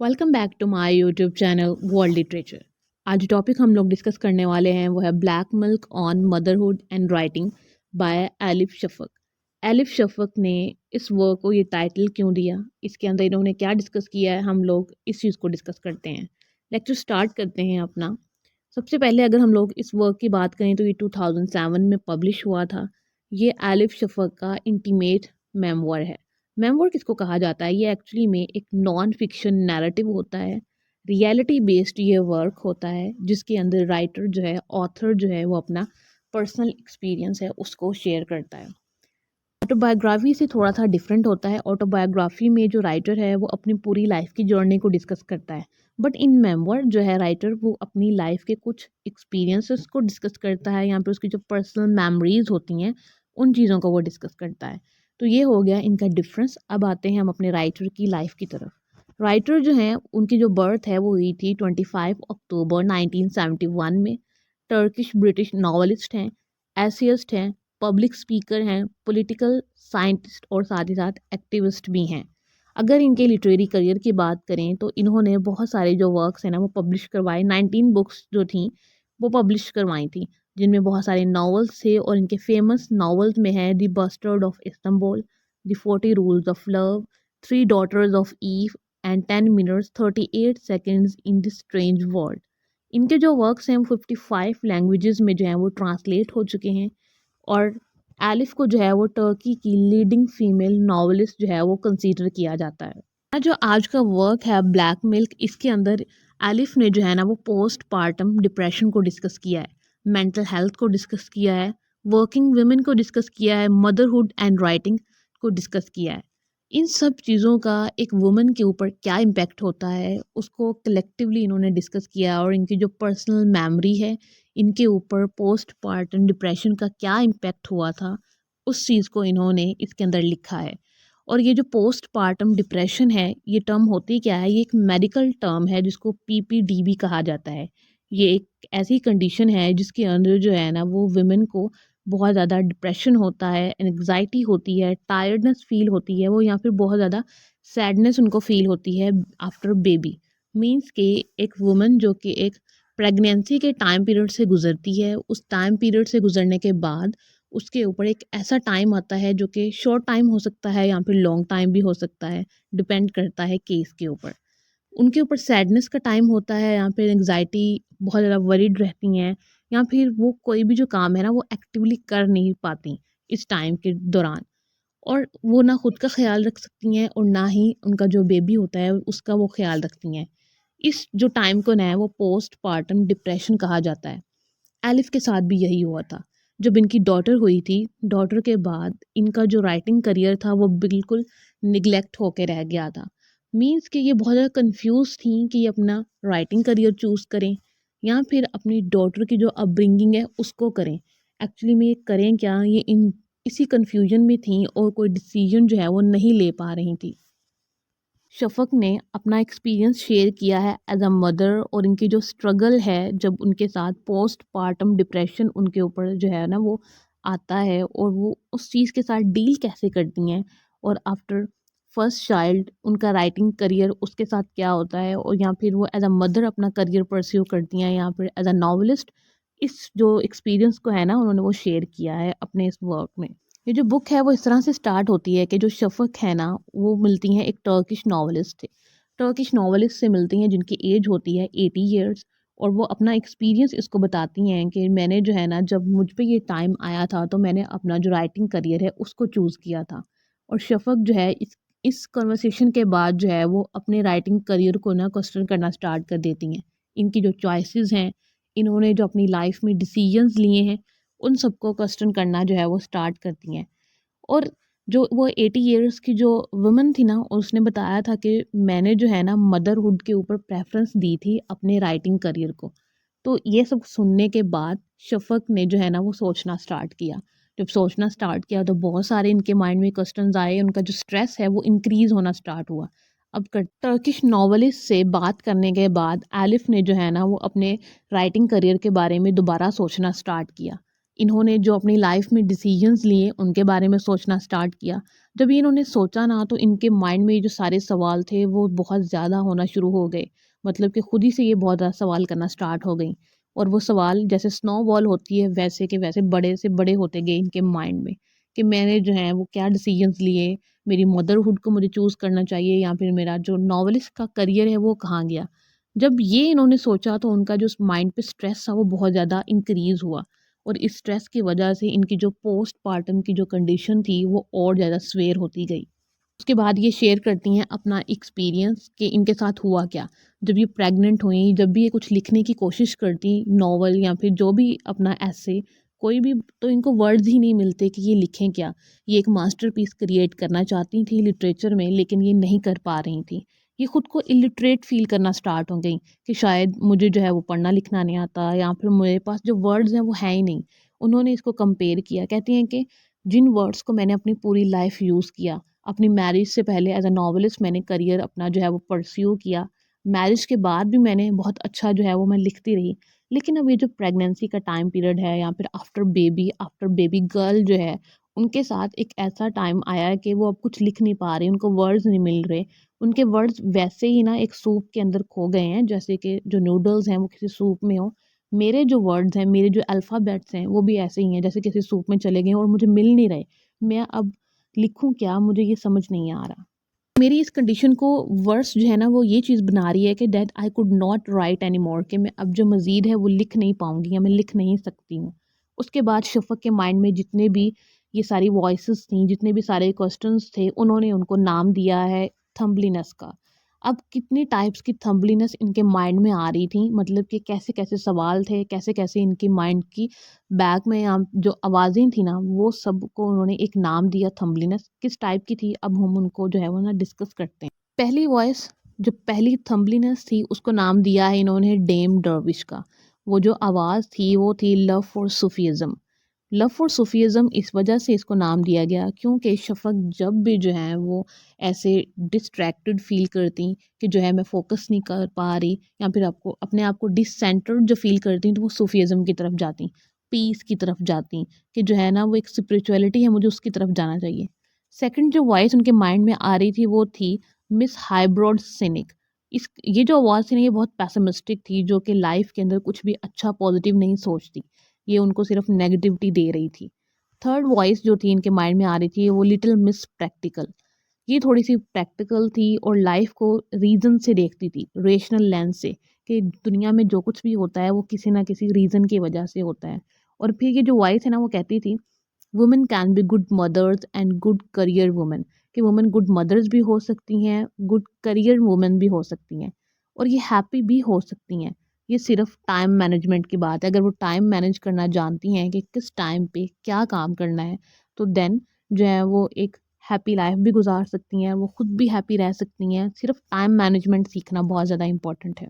Welcome back to my YouTube channel World Literature. आज topic हम लोग डिस्कस करने वाले हैं वो है Black Milk on Motherhood and Writing by Elif Shafak. Elif Shafak ने इस वर्क को ये टाइटल क्यों दिया, इसके अंदर इन्होंने क्या डिस्कस किया है, हम लोग इस चीज़ को डिस्कस करते हैं। लेक्चर स्टार्ट करते हैं अपना। सबसे पहले अगर हम लोग इस वर्क की बात करें तो ये 2007 में पब्लिश हुआ था। ये एलिफ शफक का इंटीमेट मेमोयर है। मेमोयर किसको कहा जाता है? ये एक्चुअली में एक नॉन फिक्शन नैरेटिव होता है, रियलिटी बेस्ड ये वर्क होता है जिसके अंदर राइटर जो है, ऑथर जो है, वो अपना पर्सनल एक्सपीरियंस है उसको शेयर करता है। ऑटोबायोग्राफी से थोड़ा सा डिफरेंट होता है। ऑटोबायोग्राफी में जो राइटर है वो अपनी पूरी लाइफ की जर्नी को डिस्कस करता है, बट इन मेमोयर जो है राइटर वो अपनी लाइफ के कुछ एक्सपीरियंसेस को डिस्कस करता है। यहाँ पे उसकी जो पर्सनल मेमोरीज होती हैं उन चीज़ों को वो डिस्कस करता है। तो ये हो गया इनका डिफरेंस। अब आते हैं हम अपने राइटर की लाइफ की तरफ। राइटर जो हैं उनकी जो बर्थ है वो हुई थी 25 अक्टूबर 1971 में। टर्किश ब्रिटिश नॉवलिस्ट हैं, एसेइस्ट हैं, पब्लिक स्पीकर हैं, पॉलिटिकल साइंटिस्ट और साथ ही साथ एक्टिविस्ट भी हैं। अगर इनके लिटरेरी करियर की बात करें तो इन्होंने बहुत सारे जो वर्क्स हैं ना वो पब्लिश करवाए। 19 बुक्स जो थी वो पब्लिश करवाई थी, जिनमें बहुत सारे नॉवेल्स थे और इनके फेमस नॉवेल्स में है The Bastard of Istanbul, the 40 Rules of Love, Three Daughters of Eve and 10 minutes 38 seconds in this strange world. इनके जो वर्क्स हैं वो 55 लैंग्वेजेस में जो हैं वो ट्रांसलेट हो चुके हैं। और एलिफ को जो है वो टर्की की लीडिंग फीमेल नॉवेलिस्ट जो है वो कंसीडर किया जाता है। जो आज का वर्क है ब्लैक मिल्क, इसके अंदर एलिफ ने जो है ना वो पोस्ट पार्टम डिप्रेशन को डिस्कस किया है, मेंटल हेल्थ को डिस्कस किया है, वर्किंग वुमेन को डिस्कस किया है, मदरहुड एंड राइटिंग को डिस्कस किया है। इन सब चीज़ों का एक वुमन के ऊपर क्या इम्पैक्ट होता है उसको कलेक्टिवली इन्होंने डिस्कस किया, और इनकी जो पर्सनल मेमोरी है इनके ऊपर पोस्ट पार्टम डिप्रेशन का क्या इम्पैक्ट हुआ था उस चीज़ को इन्होंने इसके अंदर लिखा है। और ये जो पोस्ट पार्टम डिप्रेशन है ये टर्म होती क्या है? ये एक मेडिकल टर्म है जिसको पीपीडीबी कहा जाता है। ये एक ऐसी कंडीशन है जिसके अंदर जो है ना वो विमेन को बहुत ज़्यादा डिप्रेशन होता है, एंग्जाइटी होती है, टायर्डनेस फील होती है वो, या फिर बहुत ज़्यादा सैडनेस उनको फील होती है आफ्टर बेबी। मीन्स के एक वुमन जो कि एक प्रेगनेंसी के टाइम पीरियड से गुजरती है, उस टाइम पीरियड से गुजरने के बाद उसके ऊपर एक ऐसा टाइम आता है जो कि शॉर्ट टाइम हो सकता है या फिर लॉन्ग टाइम भी हो सकता है, डिपेंड करता है केस के ऊपर। उनके ऊपर सैडनेस का टाइम होता है या फिर एंग्जाइटी, बहुत ज़्यादा वरीड रहती हैं, या फिर वो कोई भी जो काम है ना वो एक्टिवली कर नहीं पाती इस टाइम के दौरान। और वो ना खुद का ख्याल रख सकती हैं और ना ही उनका जो बेबी होता है उसका वो ख्याल रखती हैं। इस जो टाइम को ना है वो पोस्ट पार्टम डिप्रेशन कहा जाता है। एलिफ के साथ भी यही हुआ था। जब इनकी डॉटर हुई थी, डॉटर के बाद इनका जो राइटिंग करियर था वो बिल्कुल निगलेक्ट होके रह गया था। मीन्स कि ये बहुत ज़्यादा कंफ्यूज थी कि ये अपना राइटिंग करियर चूज़ करें या फिर अपनी डॉटर की जो अपब्रिंगिंग है उसको करें। एक्चुअली में ये करें क्या, ये इन इसी कन्फ्यूजन में थी और कोई डिसीजन जो है वो नहीं ले पा रही थी। शफ़क़ ने अपना एक्सपीरियंस शेयर किया है एज अ मदर, और इनकी जो स्ट्रगल है जब उनके साथ पोस्ट पार्टम डिप्रेशन उनके ऊपर जो है ना वो आता है, और वो उस चीज़ के साथ डील कैसे करती हैं, और आफ्टर फर्स्ट चाइल्ड उनका राइटिंग करियर उसके साथ क्या होता है, और या फिर वो एज अ मदर अपना करियर परस्यू करती हैं या फिर एज अ नॉवलिस्ट। इस जो एक्सपीरियंस को है ना उन्होंने वो शेयर किया है अपने इस वर्क में। ये जो बुक है वो इस तरह से स्टार्ट होती है कि जो शफ़क़ है ना वो मिलती हैं एक टर्किश नॉवेलिस्ट थे। टर्किश नॉवेलिस्ट से मिलती हैं जिनकी एज होती है 80 ईयर्स, और वो अपना एक्सपीरियंस इसको बताती हैं कि मैंने जो है ना जब मुझ पे ये टाइम आया था तो मैंने अपना जो राइटिंग करियर है उसको चूज़ किया था। और शफ़क़ जो है इस कन्वर्सेशन के बाद जो है वो अपने राइटिंग करियर को ना क्वेश्चन करना स्टार्ट कर देती हैं। इनकी जो चॉइसेस हैं, इन्होंने जो अपनी लाइफ में डिसीजंस लिए हैं, उन सबको क्वेश्चन करना जो है वो स्टार्ट करती हैं। और जो वो 80 इयर्स की जो वुमन थी ना उसने बताया था कि मैंने जो है ना मदरहुड के ऊपर प्रेफरेंस दी थी अपने राइटिंग करियर को। तो ये सब सुनने के बाद शफ़क़ ने जो है ना वो सोचना स्टार्ट किया। जब सोचना स्टार्ट किया तो बहुत सारे इनके माइंड में क्वेश्चंस आए, उनका जो स्ट्रेस है वो इंक्रीज़ होना स्टार्ट हुआ। अब टर्किश नॉवेलिस्ट से बात करने के बाद एलिफ ने जो है ना वो अपने राइटिंग करियर के बारे में दोबारा सोचना स्टार्ट किया। इन्होंने जो अपनी लाइफ में डिसीजंस लिए उनके बारे में सोचना स्टार्ट किया। जब ये इन्होंने सोचा ना तो इनके माइंड में ये जो सारे सवाल थे वो बहुत ज़्यादा होना शुरू हो गए। मतलब कि खुद ही से ये बहुत ज़्यादा सवाल करना स्टार्ट हो गई और वो सवाल जैसे स्नोबॉल होती है वैसे के वैसे बड़े से बड़े होते गए इनके माइंड में कि मैंने जो है वो क्या डिसीजंस लिए, मेरी मदरहुड को मुझे चूज़ करना चाहिए या फिर मेरा जो नॉवेलिस्ट का करियर है वो कहाँ गया। जब ये इन्होंने सोचा तो उनका जो माइंड पे स्ट्रेस था वो बहुत ज़्यादा इंक्रीज़ हुआ और इस स्ट्रेस की वजह से इनकी जो पोस्टपार्टम की जो कंडीशन थी वो और ज़्यादा स्वेयर होती गई। उसके बाद ये शेयर करती हैं अपना एक्सपीरियंस कि इनके साथ हुआ क्या। जब ये प्रेग्नेंट हुई, जब भी ये कुछ लिखने की कोशिश करती, नॉवल या फिर जो भी अपना ऐसे कोई भी, तो इनको वर्ड्स ही नहीं मिलते कि ये लिखें क्या। ये एक मास्टरपीस क्रिएट करना चाहती थी लिटरेचर में लेकिन ये नहीं कर पा रही थी। ये खुद को इलिटरेट फ़ील करना स्टार्ट हो गई कि शायद मुझे जो है वो पढ़ना लिखना नहीं आता या फिर मेरे पास जो वर्ड्स हैं वो हैं ही नहीं। उन्होंने इसको कंपेयर किया, कहती हैं कि जिन वर्ड्स को मैंने अपनी पूरी लाइफ़ यूज़ किया, अपनी मैरिज से पहले एज़ अ नॉवेलिस्ट मैंने करियर अपना जो है वो परस्यू किया। मैरिज के बाद भी मैंने बहुत अच्छा जो है वो मैं लिखती रही। लेकिन अब ये जो प्रेगनेंसी का टाइम पीरियड है या फिर आफ्टर बेबी गर्ल जो है, उनके साथ एक ऐसा टाइम आया है कि वो अब कुछ लिख नहीं पा रही, उनको वर्ड्स नहीं मिल रहे। उनके वर्ड्स वैसे ही ना एक सूप के अंदर खो गए हैं, जैसे कि जो नूडल्स हैं वो किसी सूप में हो। मेरे जो वर्ड्स हैं, मेरे जो अल्फ़ाबेट्स हैं, वो भी ऐसे ही हैं जैसे किसी सूप में चले गए हैं और मुझे मिल नहीं रहे। मैं अब लिखूँ क्या? मुझे ये समझ नहीं आ रहा। मेरी इस कंडीशन को वर्स जो है ना वो ये चीज़ बना रही है कि that I could not right any more, कि मैं अब जो मज़ीद है वो लिख नहीं पाऊँगी या मैं लिख नहीं सकती हूँ। उसके बाद शफ़क़ के माइंड में जितने भी ये सारी वॉइसेस थी, जितने भी सारे क्वेश्चंस थे, उन्होंने उनको नाम दिया है थंबलीनेस का। अब कितनी टाइप्स की थंबलीनेस इनके माइंड में आ रही थी, मतलब कि कैसे-कैसे सवाल थे, कैसे-कैसे इनकी माइंड की बैक में जो आवाज़ें थी ना, वो सबको उन्होंने एक नाम दिया थंबलीनेस। किस टाइप की थी, अब हम उनको जो है वो ना डिस्कस करते हैं। पहली वॉइस, जो पहली थंबलीनेस थी, उसको नाम दिया है इन्होंने डेम डर्विश का। वो जो आवाज़ थी, वो थी लव फॉर सूफीज़्म। लव फॉर सूफीज़्म इस वजह से इसको नाम दिया गया क्योंकि शफ़क़ जब भी जो है वो ऐसे डिस्ट्रैक्टेड फ़ील करती कि जो है मैं फ़ोकस नहीं कर पा रही या फिर आपको अपने आप को डिससेंटर्ड जो फ़ील करती तो वो सूफीज़्म की तरफ जाती, पीस की तरफ जाती कि जो है ना वो एक स्पिरिचुअलिटी है, मुझे उसकी तरफ जाना चाहिए। सेकंड जो वॉइस उनके माइंड में आ रही थी वो थी मिस हाइब्रोड सिनिक। इस ये जो आवाज़ थी ना ये बहुत पेसिमिस्टिक थी, जो कि लाइफ़ के अंदर कुछ भी अच्छा पॉजिटिव नहीं सोचती। ये उनको सिर्फ नेगेटिविटी दे रही थी। थर्ड वॉइस जो थी इनके माइंड में आ रही थी वो लिटिल मिस प्रैक्टिकल। ये थोड़ी-सी प्रैक्टिकल थी और लाइफ़ को रीज़न से देखती थी, रेशनल लेंस से, कि दुनिया में जो कुछ भी होता है वो किसी न किसी रीज़न की वजह से होता है। और फिर ये जो वॉइस है ना वो कहती थी women can be good mothers and good career women, कि वुमेन गुड मदर्स भी हो सकती हैं, गुड करियर वुमेन भी हो सकती हैं और ये हैप्पी भी हो सकती हैं। ये सिर्फ टाइम मैनेजमेंट की बात है। अगर वो टाइम मैनेज करना जानती हैं कि किस टाइम पे क्या काम करना है, तो देन जो है वो एक हैप्पी लाइफ भी गुजार सकती हैं, वो खुद भी हैप्पी रह सकती हैं। सिर्फ टाइम मैनेजमेंट सीखना बहुत ज़्यादा इंपॉर्टेंट है।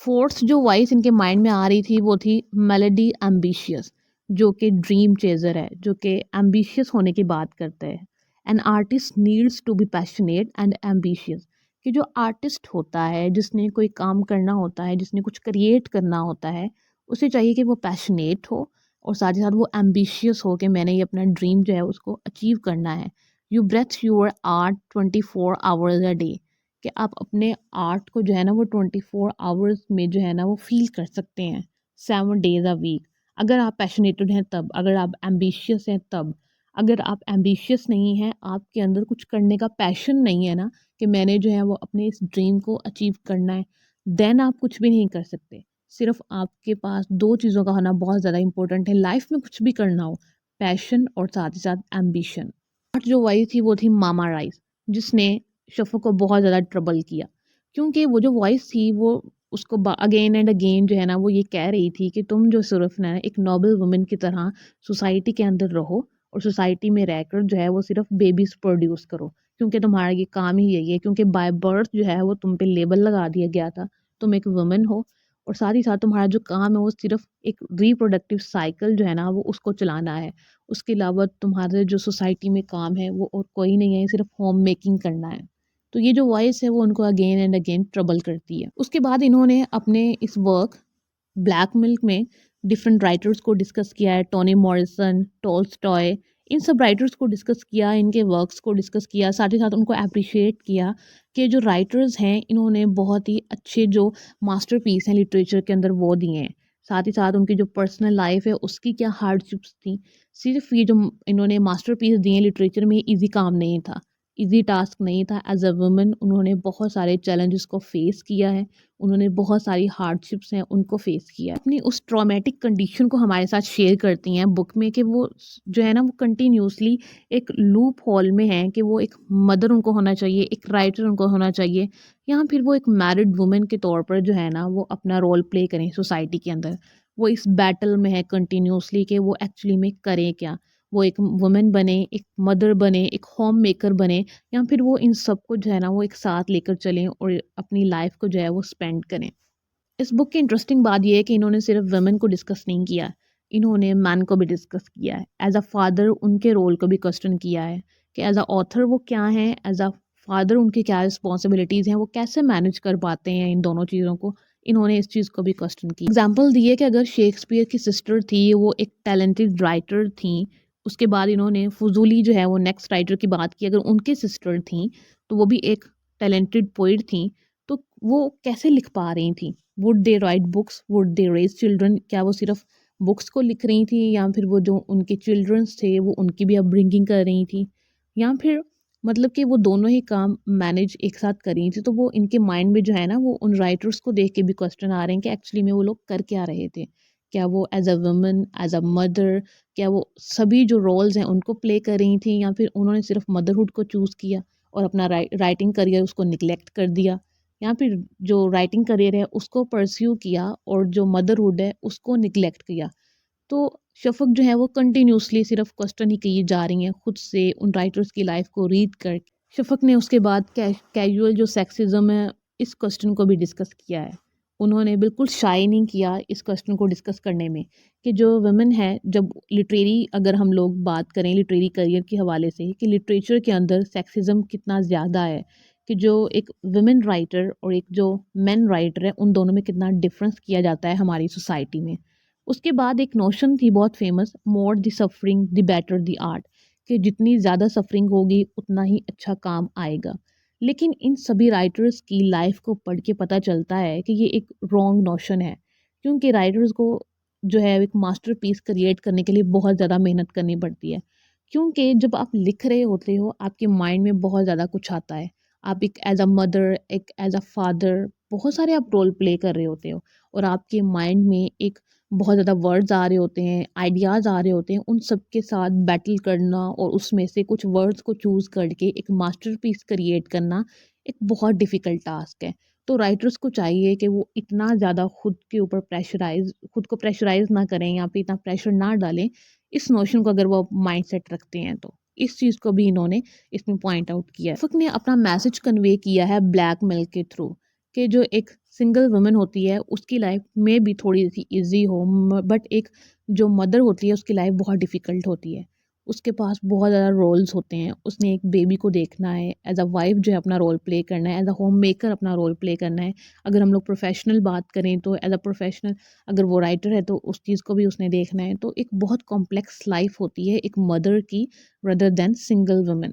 फोर्थ जो वॉइस इनके माइंड में आ रही थी वो थी मेलेडी एम्बिशियस, जो कि ड्रीम चेजर है, जो कि एम्बिशियस होने की बात करता है। An artist needs to be passionate and ambitious, कि जो आर्टिस्ट होता है, जिसने कोई काम करना होता है, जिसने कुछ क्रिएट करना होता है, उसे चाहिए कि वो पैशनेट हो और साथ ही साथ वो एम्बिशियस हो कि मैंने ये अपना ड्रीम जो है उसको अचीव करना है। You breathe your art 24 hours a day, कि आप अपने आर्ट को जो है ना वो 24 आवर्स में जो है ना वो फ़ील कर सकते हैं, 7 डेज़ अ वीक। अगर आप पैशनेटेड हैं तब, अगर आप एम्बिशियस हैं तब। अगर आप एम्बिशियस नहीं हैं, आपके अंदर कुछ करने का पैशन नहीं है ना, कि मैंने जो है वो अपने इस ड्रीम को अचीव करना है, देन आप कुछ भी नहीं कर सकते। सिर्फ़ आपके पास 2 चीज़ों का होना बहुत ज़्यादा इंपॉर्टेंट है लाइफ़ में, कुछ भी करना हो, पैशन और साथ ही साथ एम्बिशन। और जो वही थी वो थी मामा राइस, जिसने शफ़क़ को बहुत ज़्यादा ट्रबल किया, क्योंकि वो जो वॉइस थी वो उसको अगेन एंड अगेन जो है ना वो ये कह रही थी कि तुम जो सिर्फ ना एक नोबल वुमन की तरह सोसाइटी के अंदर रहो और सोसाइटी में रहकर जो है वो सिर्फ बेबीज प्रोड्यूस करो, क्योंकि तुम्हारा ये काम ही यही है, क्योंकि बाय बर्थ जो है वो तुम पे लेबल लगा दिया गया था, तुम एक वुमन हो और साथ ही साथ तुम्हारा जो काम है वो सिर्फ एक रिप्रोडक्टिव साइकिल जो है ना वो उसको चलाना है। उसके अलावा तुम्हारे जो सोसाइटी में काम है वो और कोई नहीं है, सिर्फ होम मेकिंग करना है। तो ये जो वॉइस है वो उनको अगेन एंड अगेन ट्रबल करती है। उसके बाद इन्होंने अपने इस वर्क ब्लैक मिल्क में डिफरेंट राइटर्स को डिस्कस किया है, टोनी मॉरिसन, टॉल्स्टॉय, इन सब राइटर्स को डिस्कस किया, इनके वर्क्स को डिस्कस किया, साथ ही साथ उनको अप्रिशिएट किया कि जो राइटर्स हैं इन्होंने बहुत ही अच्छे जो मास्टरपीस हैं लिटरेचर के अंदर वो दिए हैं। साथ ही साथ उनकी जो पर्सनल लाइफ है उसकी क्या हार्डशिप्स थी। सिर्फ ये जो इन्होंने मास्टरपीस दिए हैं लिटरेचर में, ईजी काम नहीं था, ईजी टास्क नहीं था। एज अ वुमन उन्होंने बहुत सारे चैलेंजेस को फेस किया है, उन्होंने बहुत सारी हार्डशिप्स हैं उनको फेस किया है। अपनी उस ट्रॉमेटिक कंडीशन को हमारे साथ शेयर करती हैं बुक में कि वो जो है ना वो कंटिन्यूसली एक लूप होल में है कि वो एक मदर उनको होना चाहिए, एक राइटर उनको होना चाहिए, या फिर वो एक मैरिड वुमेन के तौर पर जो है ना वो अपना रोल प्ले करें सोसाइटी के अंदर। वो इस बैटल में है कंटिन्यूसली कि वो एक्चुअली में करें क्या। वो एक वुमेन बने, एक मदर बने, एक होम मेकर बने, या फिर वो इन सबको जो है ना वो एक साथ लेकर चलें और अपनी लाइफ को जो है वो स्पेंड करें। इस बुक की इंटरेस्टिंग बात ये है कि इन्होंने सिर्फ वुमेन को डिस्कस नहीं किया, इन्होंने मैन को भी डिस्कस किया है। एज अ फादर उनके रोल को भी क्वेश्चन किया है कि एज अ ऑथर वो क्या हैं, एज अ फादर उनकी क्या रिस्पॉन्सिबिलिटीज़ हैं, वो कैसे मैनेज कर पाते हैं इन दोनों चीज़ों को। इन्होंने इस चीज़ को भी क्वेश्चन की। एग्जाम्पल दिए कि अगर शेक्सपियर की सिस्टर थी, वो एक टैलेंटेड राइटर थी, उसके बाद इन्होंने फजूली जो है वो नेक्स्ट राइटर की बात की, अगर उनकी सिस्टर थी तो वो भी एक टैलेंटेड पोइट थी, तो वो कैसे लिख पा रही थी। Would they write books, would they raise children, क्या वो सिर्फ बुक्स को लिख रही थी, या फिर वो जो उनके चिल्ड्रंस थे वो उनकी भी अपब्रिंगिंग कर रही थी, या फिर मतलब कि वो दोनों ही काम मैनेज एक साथ कर रही थी। तो वो इनके माइंड में जो है ना वो उन राइटर्स को देख के भी क्वेश्चन आ रहे हैं कि एक्चुअली में वो लोग कर क्या रहे थे। क्या वो as a woman, as a mother, क्या वो सभी जो रोल्स हैं उनको प्ले कर रही थी, या फिर उन्होंने सिर्फ मदरहुड को चूज़ किया और अपना राइटिंग करियर उसको निगलेक्ट कर दिया, या फिर जो राइटिंग करियर है उसको परस्यू किया और जो मदरहुड है उसको निगलेक्ट किया। तो शफ़क़ जो है वो कंटिन्यूसली सिर्फ क्वेश्चन ही किए जा रही हैं खुद से उन राइटर्स की लाइफ को रीड कर। शफ़क़ ने उसके बाद कैजुअल जो सेक्सिज्म है इस क्वेश्चन को भी डिस्कस किया है। उन्होंने बिल्कुल शाई नहीं किया इस क्वेश्चन को डिस्कस करने में कि जो वुमेन है, जब लिटरेरी अगर हम लोग बात करें लिटरेरी करियर के हवाले से कि लिटरेचर के अंदर सेक्सिज्म कितना ज़्यादा है, कि जो एक वुमेन राइटर और एक जो मेन राइटर है उन दोनों में कितना डिफरेंस किया जाता है हमारी सोसाइटी में। उसके बाद एक नोशन थी बहुत famous, more the suffering the better the art, कि जितनी ज़्यादा सफरिंग होगी उतना ही अच्छा काम आएगा। लेकिन इन सभी राइटर्स की लाइफ को पढ़ के पता चलता है कि ये एक रॉन्ग नोशन है, क्योंकि राइटर्स को जो है एक मास्टरपीस क्रिएट करने के लिए बहुत ज़्यादा मेहनत करनी पड़ती है। क्योंकि जब आप लिख रहे होते हो आपके माइंड में बहुत ज़्यादा कुछ आता है। आप एक एज अ मदर, एक एज अ फादर, बहुत सारे आप रोल प्ले कर रहे होते हो, और आपके माइंड में एक बहुत ज़्यादा वर्ड्स आ रहे होते हैं, आइडियाज़ आ रहे होते हैं, उन सब के साथ बैटल करना और उसमें से कुछ वर्ड्स को चूज़ करके एक मास्टरपीस क्रिएट करना एक बहुत डिफ़िकल्ट टास्क है। तो राइटर्स को चाहिए कि वो इतना ज़्यादा खुद को प्रेशराइज़ ना करें, या फिर इतना प्रेशर ना डालें, इस नोशन को अगर वो माइंडसेट रखते हैं तो। इस चीज़ को भी इन्होंने इसमें पॉइंट आउट किया है। लेखक ने अपना मैसेज कन्वे किया है ब्लैक मिल्क के थ्रू, कि जो एक सिंगल वुमन होती है उसकी लाइफ में भी थोड़ी सी इजी हो, बट एक जो मदर होती है उसकी लाइफ बहुत डिफ़िकल्ट होती है। उसके पास बहुत ज़्यादा रोल्स होते हैं, उसने एक बेबी को देखना है, एज अ वाइफ जो है अपना रोल प्ले करना है, एज अ होम मेकर अपना रोल प्ले करना है। अगर हम लोग प्रोफेशनल बात करें तो एज अ प्रोफेशनल, अगर वो राइटर है तो उस चीज़ को भी उसने देखना है। तो एक बहुत कॉम्प्लेक्स लाइफ होती है एक मदर की, रदर देन सिंगल वुमन।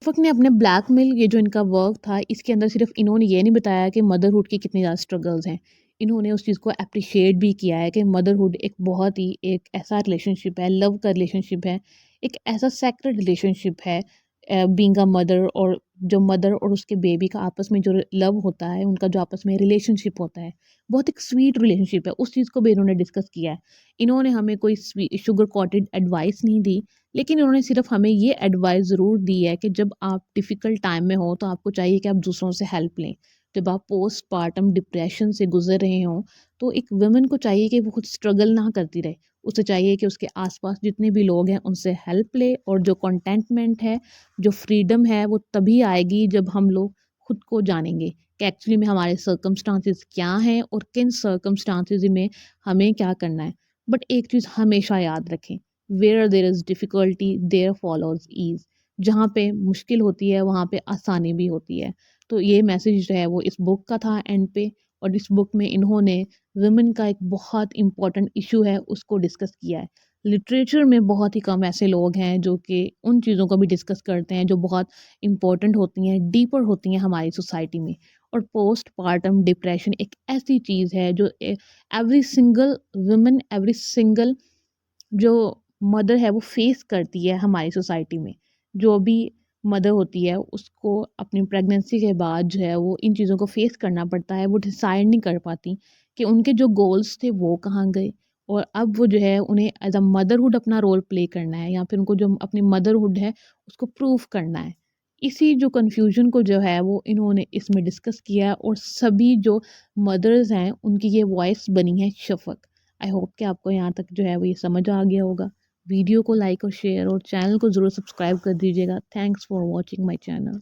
लेखक ने अपने ब्लैकमेल, ये जो इनका वर्क था इसके अंदर सिर्फ इन्होंने ये नहीं बताया कि मदरहुड की कितनी ज़्यादा स्ट्रगल्स हैं, इन्होंने उस चीज़ को अप्रिशिएट भी किया है कि मदरहुड एक बहुत ही एक ऐसा रिलेशनशिप है, लव का रिलेशनशिप है, एक ऐसा सेक्रेड रिलेशनशिप है बीइंग अ मदर, और जो मदर और उसके बेबी का आपस में जो लव होता है, उनका जो आपस में रिलेशनशिप होता है बहुत एक स्वीट रिलेशनशिप है। उस चीज़ को भी इन्होंने डिस्कस किया है। इन्होंने हमें कोई शुगर कोटेड एडवाइस नहीं दी, लेकिन उन्होंने सिर्फ हमें ये एडवाइस ज़रूर दी है कि जब आप डिफ़िकल्ट टाइम में हो तो आपको चाहिए कि आप दूसरों से हेल्प लें। जब आप पोस्टपार्टम डिप्रेशन से गुज़र रहे हों तो एक वुमन को चाहिए कि वो खुद स्ट्रगल ना करती रहे। उसे चाहिए कि उसके आस-पास जितने भी लोग हैं उनसे हेल्प ले, और जो कंटेंटमेंट है, जो फ्रीडम है वो तभी आएगी जब हम लोग खुद को जानेंगे कि एक्चुअली में हमारे सर्कमस्टांसेस क्या हैं और किन सर्कमस्टांसेस में हमें क्या करना है। बट एक चीज़ हमेशा याद रखें, where there is difficulty there follows ease. जहाँ पे मुश्किल होती है वहाँ पे आसानी भी होती है। तो ये मैसेज जो है वो इस बुक का था एंड पे, और इस बुक में इन्होंने वुमेन का एक बहुत इम्पोर्टेंट इशू है उसको डिस्कस किया है। लिटरेचर में बहुत ही कम ऐसे लोग हैं जो कि उन चीज़ों को भी डिस्कस करते हैं जो बहुत इम्पोर्टेंट होती हैं, डीपर होती हैं हमारी सोसाइटी में। और पोस्ट पार्टम डिप्रेशन एक ऐसी चीज़ है जो every single women, every single जो मदर है वो फेस करती है हमारी सोसाइटी में। जो भी मदर होती है उसको अपनी प्रेगनेंसी के बाद जो है वो इन चीज़ों को फेस करना पड़ता है। वो डिसाइड नहीं कर पाती कि उनके जो गोल्स थे वो कहाँ गए, और अब वो जो है उन्हें एज अ मदरहुड अपना रोल प्ले करना है, या फिर उनको जो अपनी मदरहुड है उसको प्रूव करना है। इसी जो कन्फ्यूजन को जो है वो इन्होंने इसमें डिस्कस किया है, और सभी जो मदर्स हैं उनकी ये वॉइस बनी है शफ़क़। आई होप कि आपको यहाँ तक जो है वो ये समझ आ गया होगा। वीडियो को लाइक और शेयर और चैनल को ज़रूर सब्सक्राइब कर दीजिएगा। Thanks for watching my channel.